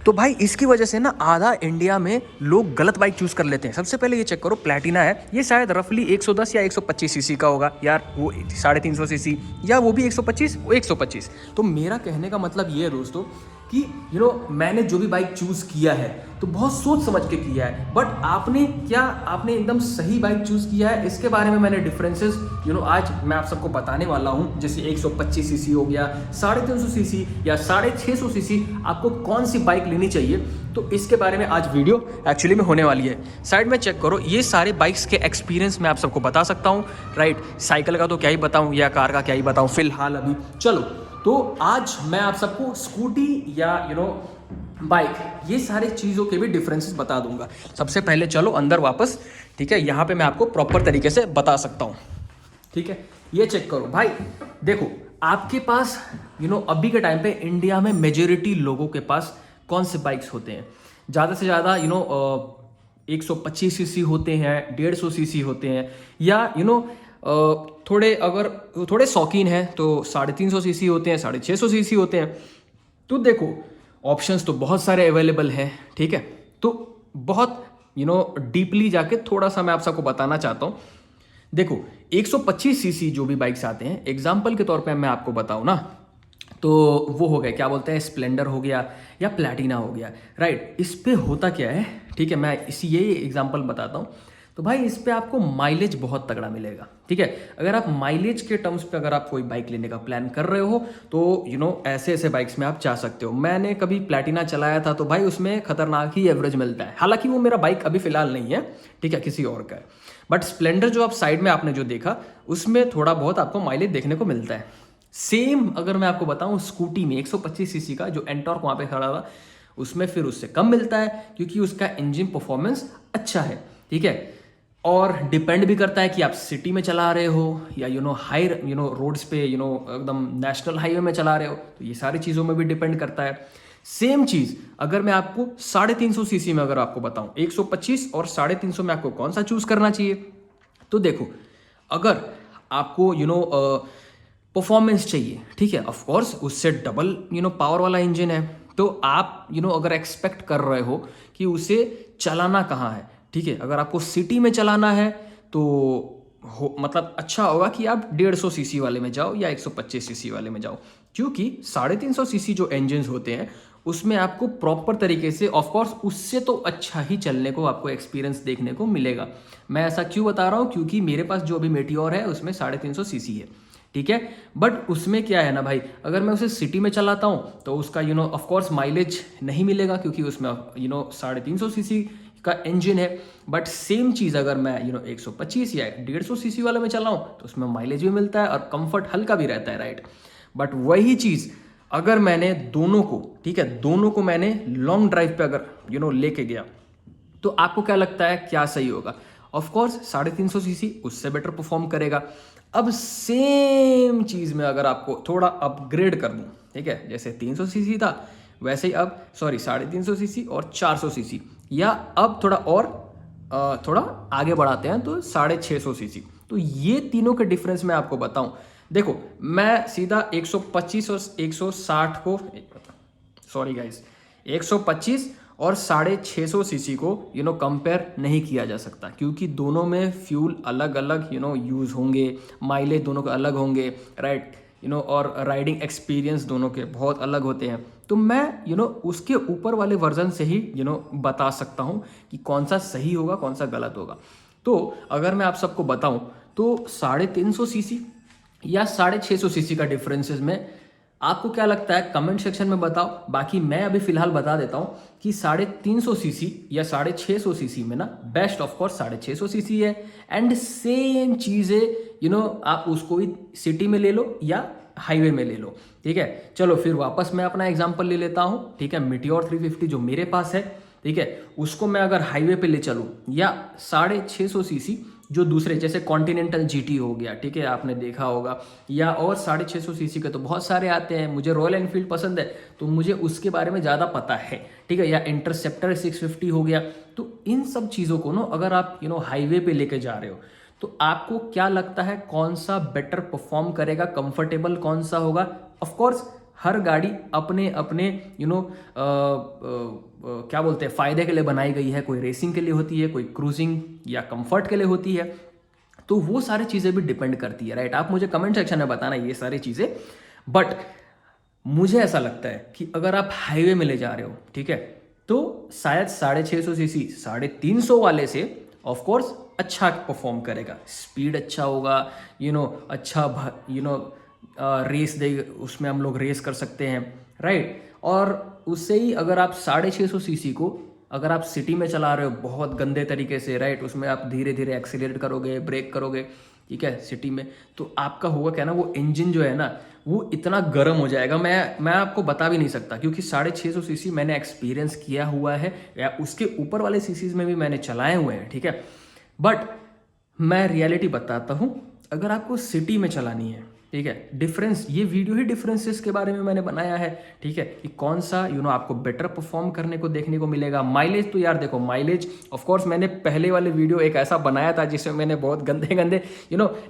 तो भाई इसकी वजह से ना आधा इंडिया में लोग गलत बाइक चूज कर लेते हैं। सबसे पहले ये चेक करो, प्लैटिना है, ये शायद रफली 110 या 125 सीसी का होगा यार, वो 350 सीसी या वो भी 125, वो 125। तो मेरा कहने का मतलब ये है दोस्तों कि मैंने जो भी बाइक चूज किया है तो बहुत सोच समझ के किया है, बट आपने एकदम सही बाइक चूज किया है, इसके बारे में मैंने डिफरेंसेस आज मैं आप सबको बताने वाला हूं। जैसे 125 सीसी हो गया, 350 सीसी या 650 सीसी, आपको कौन सी बाइक लेनी चाहिए, तो इसके बारे में आज वीडियो एक्चुअली में होने वाली है। साइड में चेक करो, ये सारे बाइक्स के एक्सपीरियंस मैं आप सबको बता सकता हूँ, राइट। साइकिल का तो क्या ही बताऊँ या कार का क्या ही बताऊँ फिलहाल अभी। चलो, तो आज मैं आप सबको स्कूटी या बाइक, ये सारे चीज़ों के भी डिफरेंसेस बता दूंगा। सबसे पहले चलो अंदर वापस, ठीक है, यहाँ पे मैं आपको प्रॉपर तरीके से बता सकता हूँ, ठीक है। ये चेक करो भाई, देखो आपके पास अभी के टाइम पे इंडिया में मेजॉरिटी लोगों के पास कौन से बाइक्स होते हैं, ज़्यादा से ज़्यादा 125 सीसी होते हैं, 150 सीसी होते हैं, या थोड़े शौकीन हैं तो 350 सीसी होते हैं, 650 सीसी होते हैं। तो देखो ऑप्शंस तो बहुत सारे अवेलेबल हैं, ठीक है। तो बहुत डीपली जाके थोड़ा सा मैं आप सबको बताना चाहता हूँ। देखो 125 सीसी जो भी बाइक्स आते हैं, एग्जाम्पल के तौर पे मैं आपको बताऊँ ना, तो वो हो गया, क्या बोलते हैं, स्प्लेंडर हो गया या प्लैटिना हो गया, राइट। इस पे होता क्या है, ठीक है, मैं ये एग्जाम्पल बताता हूँ। तो भाई इस पे आपको माइलेज बहुत तगड़ा मिलेगा, ठीक है। अगर आप माइलेज के टर्म्स पे अगर आप कोई बाइक लेने का प्लान कर रहे हो तो ऐसे ऐसे बाइक्स में आप जा सकते हो। मैंने कभी प्लैटिना चलाया था तो भाई उसमें खतरनाक ही एवरेज मिलता है, हालांकि वो मेरा बाइक अभी फिलहाल नहीं है, ठीक है, किसी और का है। बट स्प्लेंडर जो आप साइड में आपने जो देखा, उसमें थोड़ा बहुत आपको माइलेज देखने को मिलता है। सेम अगर मैं आपको बताऊं स्कूटी में 125 सीसी का जो एंटॉर्क वहां पे खड़ा था, उसमें फिर उससे कम मिलता है, क्योंकि उसका इंजन परफॉर्मेंस अच्छा है, ठीक है। और डिपेंड भी करता है कि आप सिटी में चला रहे हो या हाई रोड्स पे एकदम नेशनल हाईवे में चला रहे हो, तो ये सारी चीज़ों में भी डिपेंड करता है। सेम चीज़ अगर मैं आपको 350 सीसी में अगर आपको बताऊं, 125 और 350 में आपको कौन सा चूज करना चाहिए, तो देखो अगर आपको परफॉर्मेंस चाहिए, ठीक है, ऑफ कोर्स उससे डबल पावर वाला इंजन है, तो आप अगर एक्सपेक्ट कर रहे हो कि उसे चलाना कहाँ है, ठीक है, अगर आपको सिटी में चलाना है तो मतलब अच्छा होगा कि आप 150 सीसी वाले में जाओ या 125 सीसी वाले में जाओ, क्योंकि 350 सीसी जो इंजन होते हैं उसमें आपको प्रॉपर तरीके से, ऑफ कोर्स उससे तो अच्छा ही चलने को आपको एक्सपीरियंस देखने को मिलेगा। मैं ऐसा क्यों बता रहा हूँ, क्योंकि मेरे पास जो अभी मेटियोर है उसमें 350 सीसी है, ठीक है। बट उसमें क्या है ना भाई, अगर मैं उसे सिटी में चलाता हूँ तो उसका ऑफ कोर्स माइलेज नहीं मिलेगा, क्योंकि उसमें 350 सीसी का इंजन है। बट सेम चीज़ अगर मैं 125 या 150 सीसी वाले में चलाऊं तो उसमें माइलेज भी मिलता है और कंफर्ट हल्का भी रहता है, राइट। बट वही चीज़ अगर मैंने दोनों को, ठीक है, दोनों को मैंने लॉन्ग ड्राइव पे अगर लेके गया, तो आपको क्या लगता है क्या सही होगा? ऑफ कोर्स 350 सीसी उससे बेटर परफॉर्म करेगा। अब सेम चीज़ में अगर आपको थोड़ा अपग्रेड कर दूं, ठीक है, जैसे 300 सीसी था वैसे ही अब 350 सीसी और 400 सीसी, या अब थोड़ा आगे बढ़ाते हैं तो 650 सीसी। तो ये तीनों के डिफरेंस मैं आपको बताऊं। देखो मैं सीधा 125 और 160 को, सॉरी गाइस, 125 और 650 सीसी को कंपेयर नहीं किया जा सकता, क्योंकि दोनों में फ्यूल अलग अलग यूज़ होंगे, माइलेज दोनों के अलग होंगे, राइट, और राइडिंग एक्सपीरियंस दोनों के बहुत अलग होते हैं। तो मैं उसके ऊपर वाले वर्जन से ही बता सकता हूँ कि कौन सा सही होगा कौन सा गलत होगा। तो अगर मैं आप सबको बताऊँ तो 350 सीसी या 650 सीसी का डिफरेंसेस में आपको क्या लगता है कमेंट सेक्शन में बताओ। बाकी मैं अभी फिलहाल बता देता हूँ कि 350 सीसी या 650 सीसी में ना बेस्ट ऑफ कोर्स 650 सीसी है, एंड सेम चीज़ें आप उसको भी सिटी में ले लो या हाईवे में ले लो, ठीक है। चलो फिर वापस मैं अपना एग्जांपल ले लेता हूँ, ठीक है। मीटियोर 350 जो मेरे पास है, ठीक है, उसको मैं अगर हाईवे पे ले चलूँ, या 650 सीसी जो दूसरे जैसे कॉन्टिनेंटल जीटी हो गया, ठीक है, आपने देखा होगा, या और 650 सीसी के तो बहुत सारे आते हैं। मुझे रॉयल एनफील्ड पसंद है तो मुझे उसके बारे में ज़्यादा पता है, ठीक है, या इंटरसेप्टर 650 हो गया। तो इन सब चीज़ों को ना अगर आप हाईवे पे लेके जा रहे हो तो आपको क्या लगता है कौन सा बेटर परफॉर्म करेगा, कंफर्टेबल कौन सा होगा? ऑफ कोर्स हर गाड़ी अपने अपने क्या बोलते हैं फ़ायदे के लिए बनाई गई है। कोई रेसिंग के लिए होती है, कोई क्रूजिंग या कंफर्ट के लिए होती है। तो वो सारी चीज़ें भी डिपेंड करती है, राइट। आप मुझे कमेंट सेक्शन में बताना ये सारी चीज़ें। बट मुझे ऐसा लगता है कि अगर आप हाईवे में ले जा रहे हो, ठीक है, तो शायद 650 सीसी 350 वाले से ऑफ कोर्स अच्छा परफॉर्म करेगा, स्पीड अच्छा होगा, अच्छा रेस दे, उसमें हम लोग रेस कर सकते हैं, राइट। और उससे ही अगर आप 650 सीसी को अगर आप सिटी में चला रहे हो बहुत गंदे तरीके से, राइट, उसमें आप धीरे धीरे एक्सीलरेट करोगे, ब्रेक करोगे, ठीक है, सिटी में, तो आपका होगा क्या ना, वो इंजन जो है ना वो इतना गर्म हो जाएगा, मैं आपको बता भी नहीं सकता, क्योंकि 650 सीसी मैंने एक्सपीरियंस किया हुआ है, या उसके ऊपर वाले सीसीज में भी मैंने चलाए हुए हैं, ठीक है। बट मैं रियलिटी बताता हूँ, अगर आपको सिटी में चलानी है, ठीक है, डिफरेंस, ये वीडियो ही डिफरेंसेस के बारे में मैंने बनाया है, ठीक है, कि कौन सा आपको बेटर परफॉर्म करने को देखने को मिलेगा। माइलेज तो यार देखो, माइलेज ऑफ कोर्स मैंने पहले वाले वीडियो एक ऐसा बनाया था जिसमें मैंने बहुत गंदे गंदे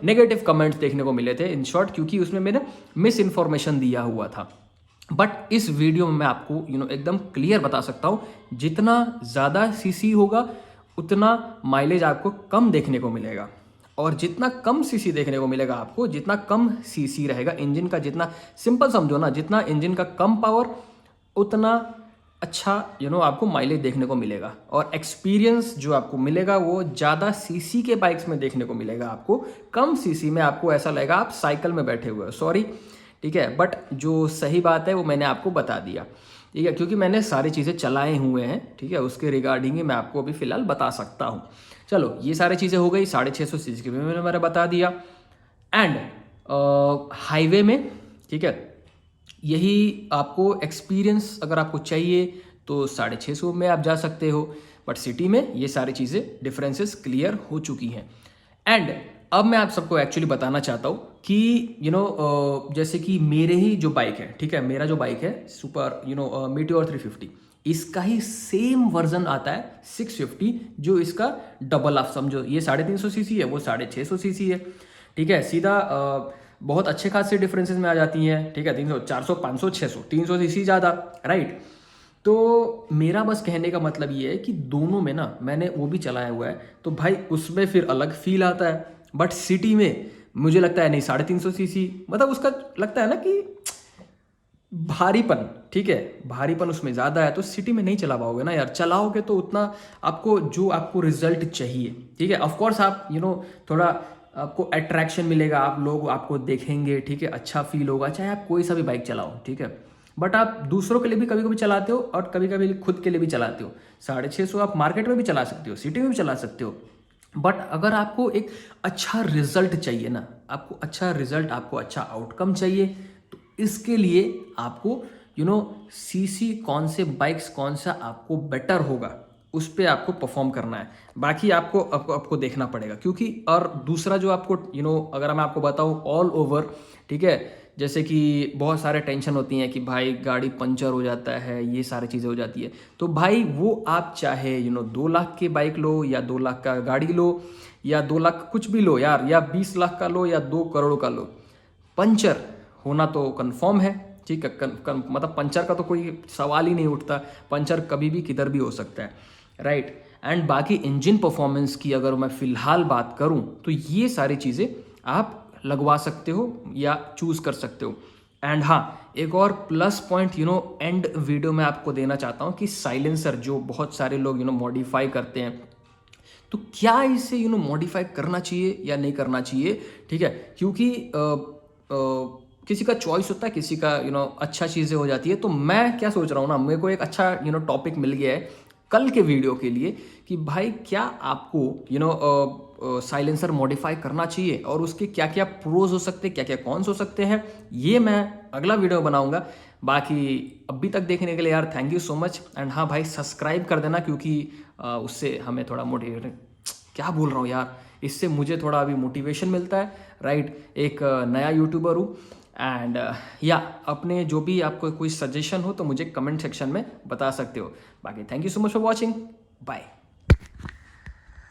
नेगेटिव कमेंट्स देखने को मिले थे, इन शॉर्ट, क्योंकि उसमें मैंने मिस इन्फॉर्मेशन दिया हुआ था। बट इस वीडियो में मैं आपको एकदम क्लियर बता सकता हूँ, जितना ज़्यादा सीसी होगा उतना माइलेज आपको कम देखने को मिलेगा, और जितना कम सीसी देखने को मिलेगा आपको, जितना कम सीसी रहेगा इंजन का, जितना सिंपल समझो ना, जितना इंजन का कम पावर उतना अच्छा आपको माइलेज देखने को मिलेगा, और एक्सपीरियंस जो आपको मिलेगा वो ज़्यादा सीसी के बाइक्स में देखने को मिलेगा आपको। कम सीसी में आपको ऐसा लगेगा आप साइकिल में बैठे हुए हो, सॉरी, ठीक है, बट जो सही बात है वो मैंने आपको बता दिया, ठीक है, क्योंकि मैंने सारी चीज़ें चलाए हुए हैं, ठीक है, उसके रिगार्डिंग ही मैं आपको अभी फ़िलहाल बता सकता हूँ। चलो, ये सारी चीज़ें हो गई, 650 सीसी की भी मैंने बता दिया। एंड हाईवे में, ठीक है, यही आपको एक्सपीरियंस अगर आपको चाहिए तो 650 में आप जा सकते हो, बट सिटी में ये सारी चीज़ें डिफरेंसेस क्लियर हो चुकी हैं। एंड अब मैं आप सबको एक्चुअली बताना चाहता हूँ कि जैसे कि मेरे ही जो बाइक है, ठीक है, मेरा जो बाइक है सुपर मीटियोर 350, इसका ही सेम वर्जन आता है 650, जो इसका डबल आप समझो, ये 350 सीसी है, वो 650 सीसी है, ठीक है, सीधा बहुत अच्छे खासे डिफरेंसेस में आ जाती हैं, ठीक है, 300, 400, 500, 600, 300 सीसी ज़्यादा, राइट। तो मेरा बस कहने का मतलब ये है कि दोनों में ना मैंने वो भी चलाया हुआ है, तो भाई उसमें फिर अलग फील आता है। बट सिटी में मुझे लगता है नहीं, 350 सीसी मतलब उसका लगता है ना कि भारीपन, ठीक है, भारीपन उसमें ज़्यादा है, तो सिटी में नहीं चला पाओगे ना यार। चलाओगे तो उतना आपको जो आपको रिजल्ट चाहिए, ठीक है, ऑफकोर्स आप थोड़ा आपको अट्रैक्शन मिलेगा, आप लोग आपको देखेंगे, ठीक है, अच्छा फील होगा, चाहे आप कोई सा भी बाइक चलाओ, ठीक है। बट आप दूसरों के लिए भी कभी कभी चलाते हो और कभी कभी खुद के लिए भी चलाते हो। 650 आप मार्केट में भी चला सकते हो, सिटी में भी चला सकते हो। बट अगर आपको एक अच्छा रिजल्ट चाहिए ना, आपको अच्छा रिजल्ट, आपको अच्छा आउटकम चाहिए, तो इसके लिए आपको सीसी कौन से बाइक्स कौन सा आपको बेटर होगा उस पर आपको परफॉर्म करना है। बाकी आपको देखना पड़ेगा, क्योंकि और दूसरा जो आपको अगर मैं आपको बताऊं ऑल ओवर, ठीक है, जैसे कि बहुत सारे टेंशन होती हैं कि भाई गाड़ी पंचर हो जाता है, ये सारी चीज़ें हो जाती है, तो भाई वो आप चाहे 2 लाख की बाइक लो, या 2 लाख का गाड़ी लो, या 2 लाख कुछ भी लो यार, या 20 लाख का लो, या 2 करोड़ का लो, पंचर होना तो कंफर्म है, ठीक है, मतलब पंचर का तो कोई सवाल ही नहीं उठता, पंचर कभी भी किधर भी हो सकता है, राइट। एंड बाकी इंजन परफॉर्मेंस की अगर मैं फ़िलहाल बात करूं तो ये सारी चीज़ें आप लगवा सकते हो या चूज़ कर सकते हो। एंड हाँ, एक और प्लस पॉइंट एंड वीडियो में आपको देना चाहता हूँ कि साइलेंसर जो बहुत सारे लोग मॉडिफाई करते हैं, तो क्या इसे मॉडिफाई करना चाहिए या नहीं करना चाहिए, ठीक है, क्योंकि किसी का चॉइस होता है, किसी का अच्छा चीज़ें हो जाती है। तो मैं क्या सोच रहा हूँ ना, मेरे को एक अच्छा टॉपिक मिल गया है कल के वीडियो के लिए कि भाई क्या आपको साइलेंसर मॉडिफाई करना चाहिए और उसके क्या क्या प्रोज हो सकते हैं, क्या क्या कॉन्स हो सकते हैं, ये मैं अगला वीडियो बनाऊंगा। बाकी अभी तक देखने के लिए यार thank you so much. And हाँ भाई, सब्सक्राइब कर देना, क्योंकि उससे हमें थोड़ा मोटिवेट, क्या बोल रहा हूँ यार, इससे मुझे थोड़ा अभी मोटिवेशन मिलता है, राइट। एक नया यूट्यूबर हूँ। एंड या अपने जो भी आपको कोई सजेशन हो तो मुझे कमेंट सेक्शन में बता सकते हो। बाकी thank you so much for watching, bye.